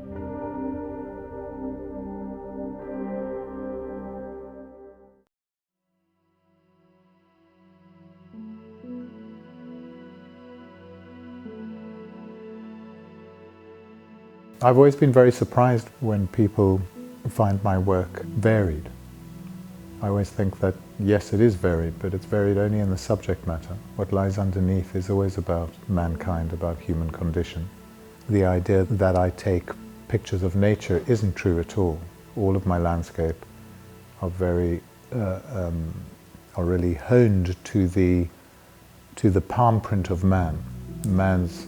I've always been very surprised when people find my work varied. I always think that, yes, it is varied, but it's varied only in the subject matter. What lies underneath is always about mankind, about human condition. The idea that I take pictures of nature isn't true at all. All of my landscape are are really honed to the palm print of man's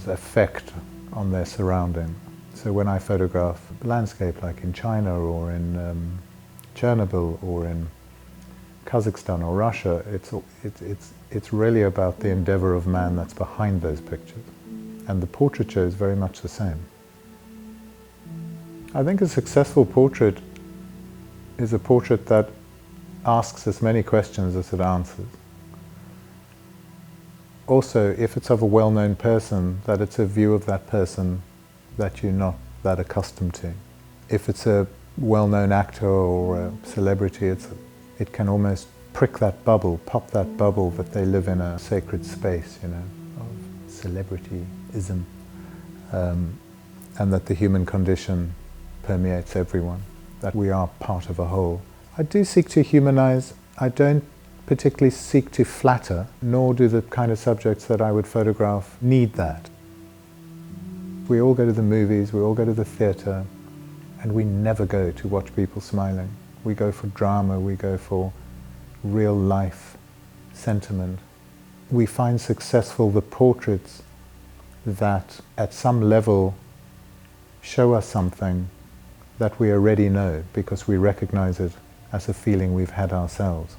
effect on their surrounding. So when I photograph landscape like in China or in Chernobyl or in Kazakhstan or Russia, it's really about the endeavor of man that's behind those pictures. And the portraiture is very much the same. I think a successful portrait is a portrait that asks as many questions as it answers. Also, if it's of a well-known person, that it's a view of that person that you're not that accustomed to. If it's a well-known actor or a celebrity, it can almost prick that bubble, pop that bubble that they live in a sacred space, you know, of celebrityism, and that the human condition permeates everyone, that we are part of a whole. I do seek to humanize. I don't particularly seek to flatter, nor do the kind of subjects that I would photograph need that. We all go to the movies, we all go to the theatre, and we never go to watch people smiling. We go for drama, we go for real life sentiment. We find successful the portraits that at some level show us something that we already know because we recognize it as a feeling we've had ourselves.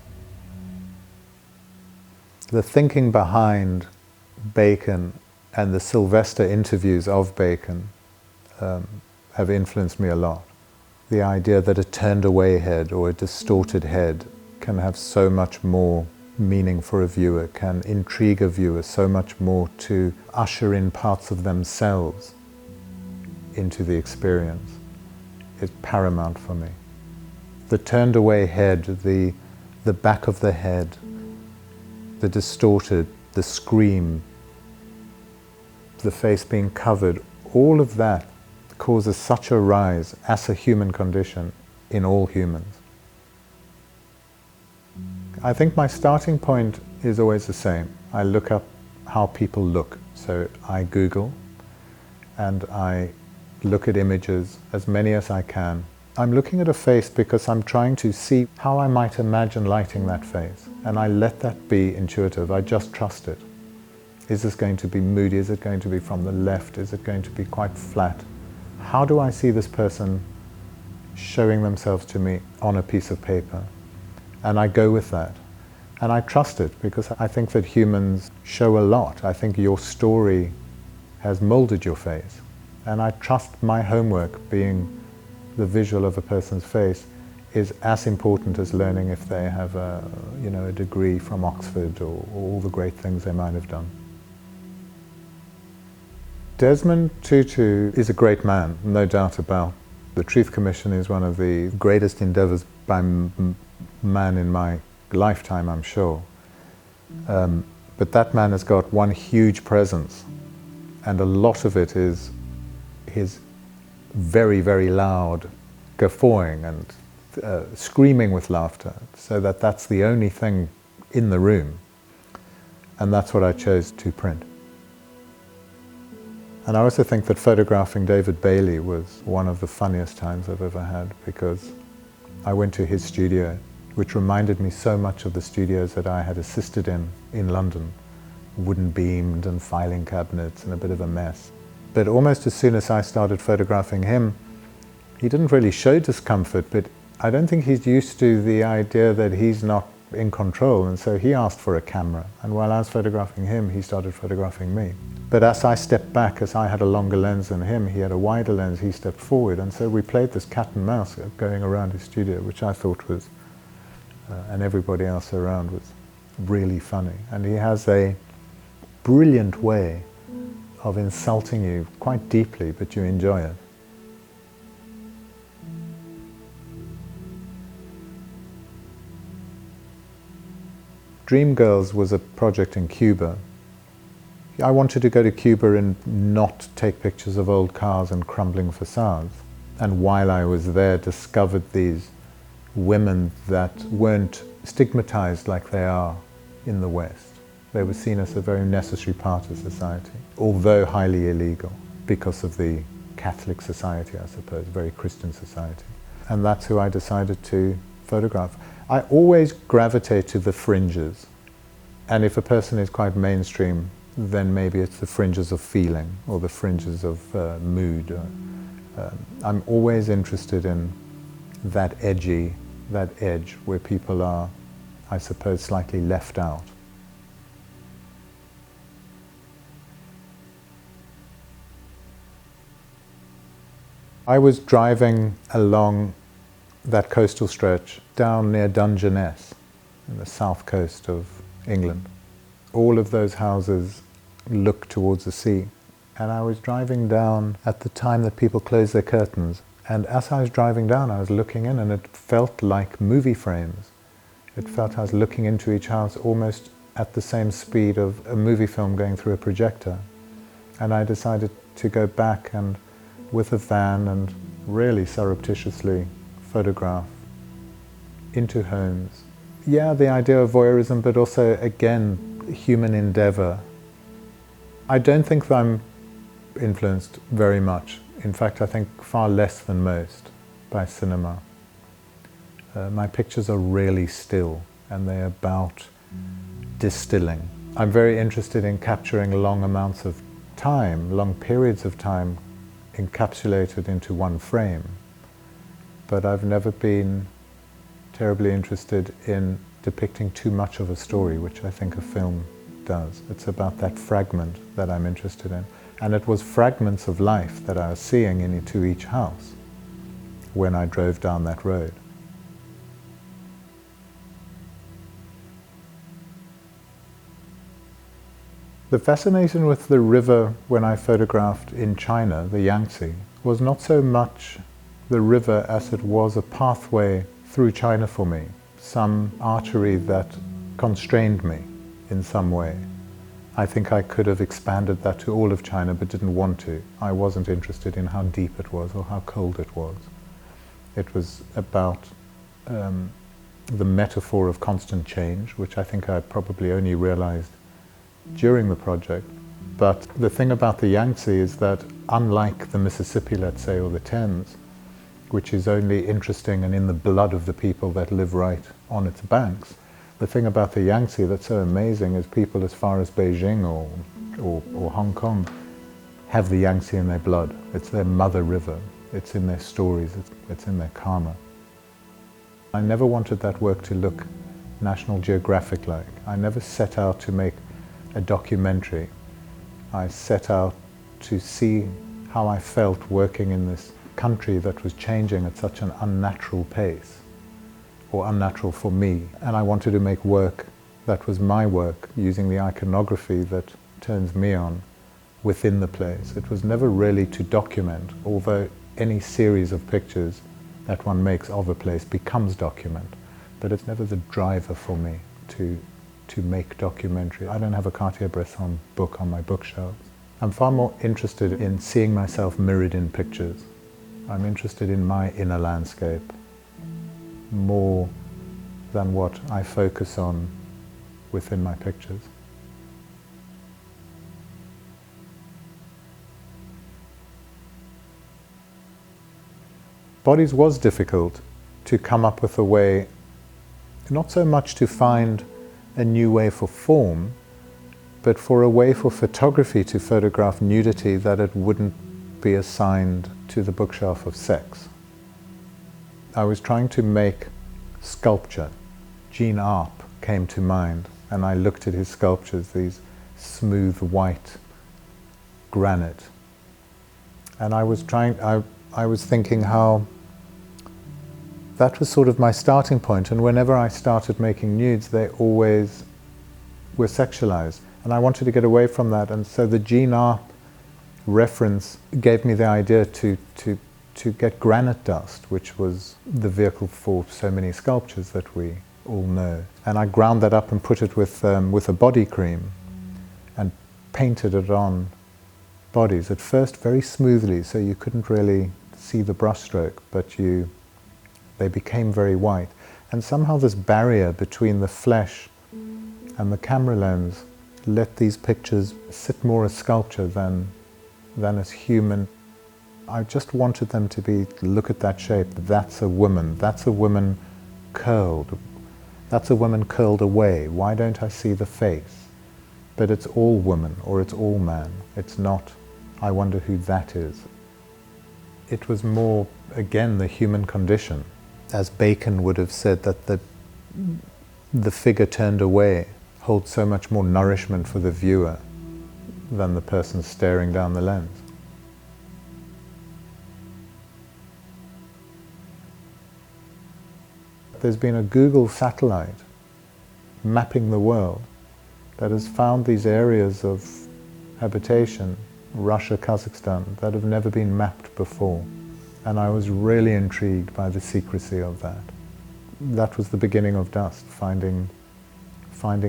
The thinking behind Bacon and the Sylvester interviews of Bacon have influenced me a lot. The idea that a turned away head or a distorted head can have so much more meaning for a viewer, can intrigue a viewer so much more to usher in parts of themselves into the experience is paramount for me. The turned away head, the back of the head, the distorted, the scream, the face being covered, all of that causes such a rise as a human condition in all humans. I think my starting point is always the same. I look up how people look. So I Google and I look at images, as many as I can. I'm looking at a face because I'm trying to see how I might imagine lighting that face. And I let that be intuitive. I just trust it. Is this going to be moody? Is it going to be from the left? Is it going to be quite flat? How do I see this person showing themselves to me on a piece of paper? And I go with that. And I trust it because I think that humans show a lot. I think your story has molded your face. And I trust my homework, being the visual of a person's face, is as important as learning if they have a degree from Oxford or all the great things they might have done. Desmond Tutu is a great man, no doubt about. The Truth Commission is one of the greatest endeavors by man in my lifetime, I'm sure. But that man has got one huge presence, and a lot of it is his very, very loud guffawing and screaming with laughter, so that's the only thing in the room. And that's what I chose to print. And I also think that photographing David Bailey was one of the funniest times I've ever had, because I went to his studio, which reminded me so much of the studios that I had assisted in London. Wooden beamed and filing cabinets and a bit of a mess. But almost as soon as I started photographing him, he didn't really show discomfort, but I don't think he's used to the idea that he's not in control, and so he asked for a camera. And while I was photographing him, he started photographing me. But as I stepped back, as I had a longer lens than him, he had a wider lens, he stepped forward, and so we played this cat and mouse going around his studio, which I thought was, and everybody else around, was really funny. And he has a brilliant way of insulting you quite deeply, but you enjoy it. Dream Girls was a project in Cuba. I wanted to go to Cuba and not take pictures of old cars and crumbling facades. And while I was there, discovered these women that weren't stigmatized like they are in the West. They were seen as a very necessary part of society, although highly illegal because of the Catholic society, I suppose, very Christian society. And that's who I decided to photograph. I always gravitate to the fringes. And if a person is quite mainstream, then maybe it's the fringes of feeling or the fringes of mood. I'm always interested in that edge where people are, I suppose, slightly left out. I was driving along that coastal stretch down near Dungeness, in the south coast of England. All of those houses look towards the sea. And I was driving down at the time that people close their curtains. And as I was driving down, I was looking in, and it felt like movie frames. It felt I was looking into each house almost at the same speed of a movie film going through a projector. And I decided to go back and, with a van, and really surreptitiously photograph into homes. Yeah, the idea of voyeurism, but also, again, human endeavor. I don't think that I'm influenced very much. In fact, I think far less than most by cinema. My pictures are really still, and they're about distilling. I'm very interested in capturing long amounts of time, long periods of time, encapsulated into one frame. But I've never been terribly interested in depicting too much of a story, which I think a film does. It's about that fragment that I'm interested in. And it was fragments of life that I was seeing into each house when I drove down that road. The fascination with the river when I photographed in China, the Yangtze, was not so much the river as it was a pathway through China for me, some artery that constrained me in some way. I think I could have expanded that to all of China, but didn't want to. I wasn't interested in how deep it was or how cold it was. It was about the metaphor of constant change, which I think I probably only realized during the project. But the thing about the Yangtze is that, unlike the Mississippi, let's say, or the Thames, which is only interesting and in the blood of the people that live right on its banks, the thing about the Yangtze that's so amazing is people as far as Beijing or Hong Kong have the Yangtze in their blood. It's their mother river. It's in their stories. It's in their karma. I never wanted that work to look National Geographic-like. I never set out to make a documentary. I set out to see how I felt working in this country that was changing at such an unnatural pace, or unnatural for me. And I wanted to make work that was my work, using the iconography that turns me on within the place. It was never really to document, although any series of pictures that one makes of a place becomes document. But it's never the driver for me to make documentary. I don't have a Cartier-Bresson book on my bookshelves. I'm far more interested in seeing myself mirrored in pictures. I'm interested in my inner landscape more than what I focus on within my pictures. Bodies was difficult to come up with a way, not so much to find a new way for form, but for a way for photography to photograph nudity that it wouldn't be assigned to the bookshelf of sex. I was trying to make sculpture. Jean Arp came to mind, and I looked at his sculptures, these smooth white granite. And I was thinking how that was sort of my starting point, and whenever I started making nudes, they always were sexualized. And I wanted to get away from that, and so the Jean Arp reference gave me the idea to get granite dust, which was the vehicle for so many sculptures that we all know. And I ground that up and put it with a body cream and painted it on bodies. At first very smoothly, so you couldn't really see the brushstroke, but they became very white. And somehow this barrier between the flesh and the camera lens let these pictures sit more as sculpture than as human. I just wanted them to be, look at that shape, that's a woman curled, that's a woman curled away, why don't I see the face? But it's all woman, or it's all man, it's not, I wonder who that is. It was more, again, the human condition. As Bacon would have said, that the figure turned away holds so much more nourishment for the viewer than the person staring down the lens. There's been a Google satellite mapping the world that has found these areas of habitation, Russia, Kazakhstan, that have never been mapped before. And I was really intrigued by the secrecy of that. That was the beginning of Dust, finding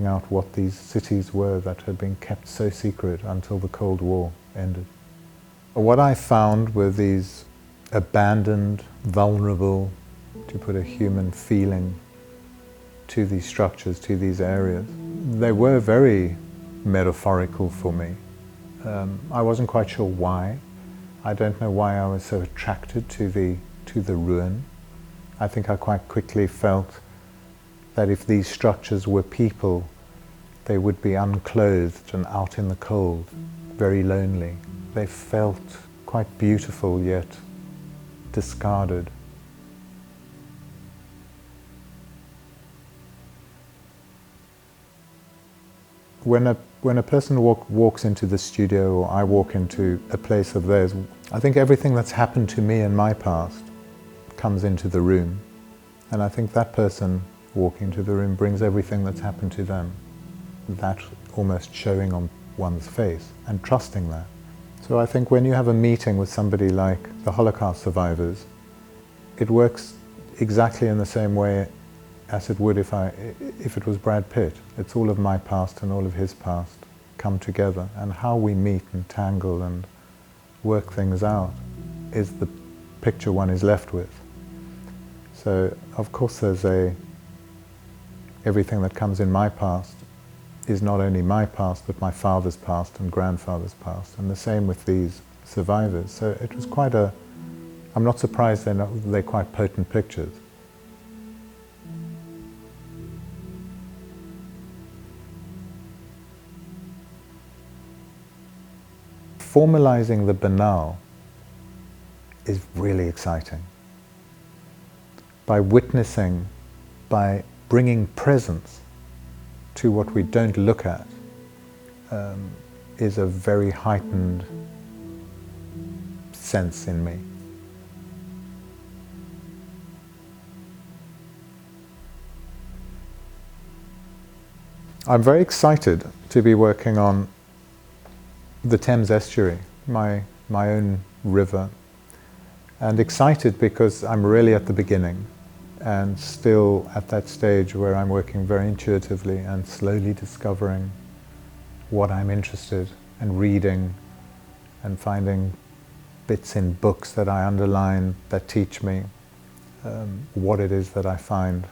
out what these cities were that had been kept so secret until the Cold War ended. What I found were these abandoned, vulnerable, to put a human feeling to these structures, to these areas. They were very metaphorical for me. I wasn't quite sure why. I don't know why I was so attracted to the ruin. I think I quite quickly felt that if these structures were people, they would be unclothed and out in the cold, very lonely. They felt quite beautiful, yet discarded. When a person walks into the studio, or I walk into a place of theirs, I think everything that's happened to me in my past comes into the room. And I think that person walking into the room brings everything that's happened to them. That almost showing on one's face, and trusting that. So I think when you have a meeting with somebody like the Holocaust survivors, it works exactly in the same way as it would if it was Brad Pitt. It's all of my past and all of his past come together, and how we meet and tangle and work things out is the picture one is left with. So of course there's everything that comes in my past is not only my past, but my father's past and grandfather's past, and the same with these survivors. So it was quite I'm not surprised they're quite potent pictures. Formalizing the banal is really exciting. By witnessing, by bringing presence to what we don't look at, is a very heightened sense in me. I'm very excited to be working on the Thames estuary, my own river, and excited because I'm really at the beginning and still at that stage where I'm working very intuitively and slowly discovering what I'm interested in, reading and finding bits in books that I underline that teach me what it is that I find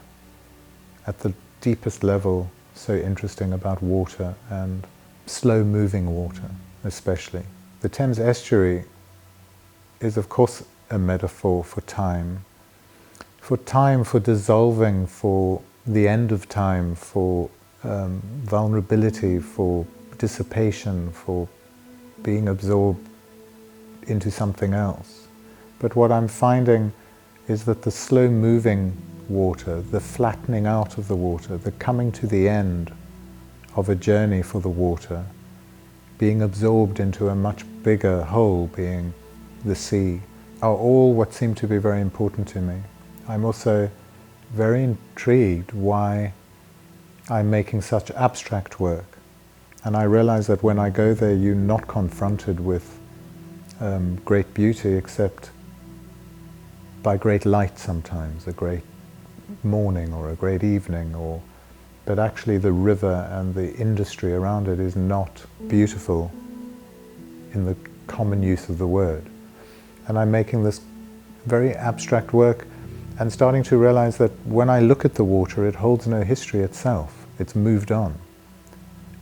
at the deepest level so interesting about water, and slow-moving water especially. The Thames estuary is of course a metaphor for time, for dissolving, for the end of time, for vulnerability, for dissipation, for being absorbed into something else. But what I'm finding is that the slow-moving water, the flattening out of the water, the coming to the end of a journey for the water, being absorbed into a much bigger whole, being the sea, are all what seem to be very important to me. I'm also very intrigued why I'm making such abstract work. And I realize that when I go there, you're not confronted with great beauty, except by great light sometimes, a great morning or a great evening, but actually the river and the industry around it is not beautiful in the common use of the word. And I'm making this very abstract work and starting to realize that when I look at the water, it holds no history itself. It's moved on.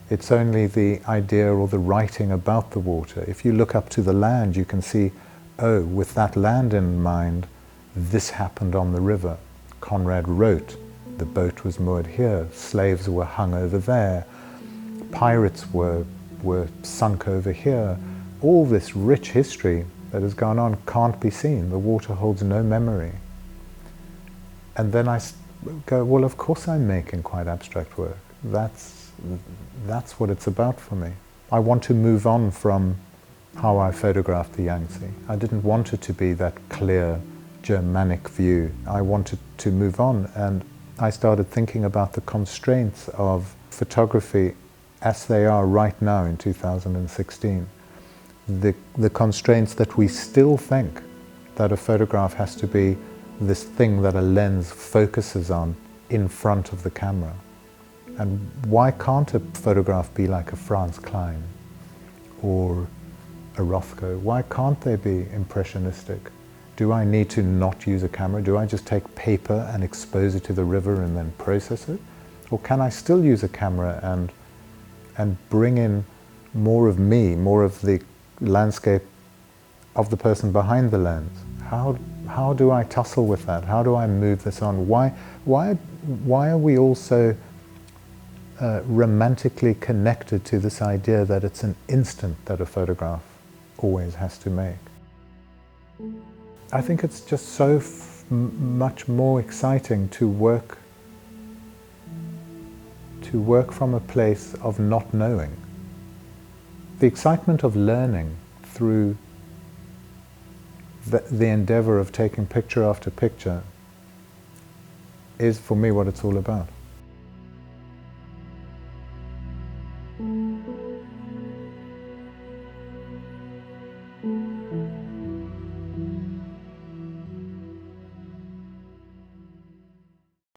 It's only the idea or the writing about the water. If you look up to the land, you can see, oh, with that land in mind, this happened on the river. Conrad wrote, the boat was moored here, slaves were hung over there, pirates were sunk over here. All this rich history that has gone on can't be seen. The water holds no memory. And then I go, well, of course I'm making quite abstract work. That's what it's about for me. I want to move on from how I photographed the Yangtze. I didn't want it to be that clear Germanic view. I wanted to move on, and I started thinking about the constraints of photography as they are right now in 2016. The constraints that we still think that a photograph has to be this thing that a lens focuses on in front of the camera. And why can't a photograph be like a Franz Klein or a Rothko? Why can't they be impressionistic? Do I need to not use a camera? Do I just take paper and expose it to the river and then process it? Or can I still use a camera and bring in more of me, more of the landscape of the person behind the lens? How do I tussle with that? How do I move this on? Why are we all so romantically connected to this idea that it's an instant that a photograph always has to make? I think it's just so much more exciting to work from a place of not knowing. The excitement of learning through the endeavor of taking picture after picture is for me what it's all about.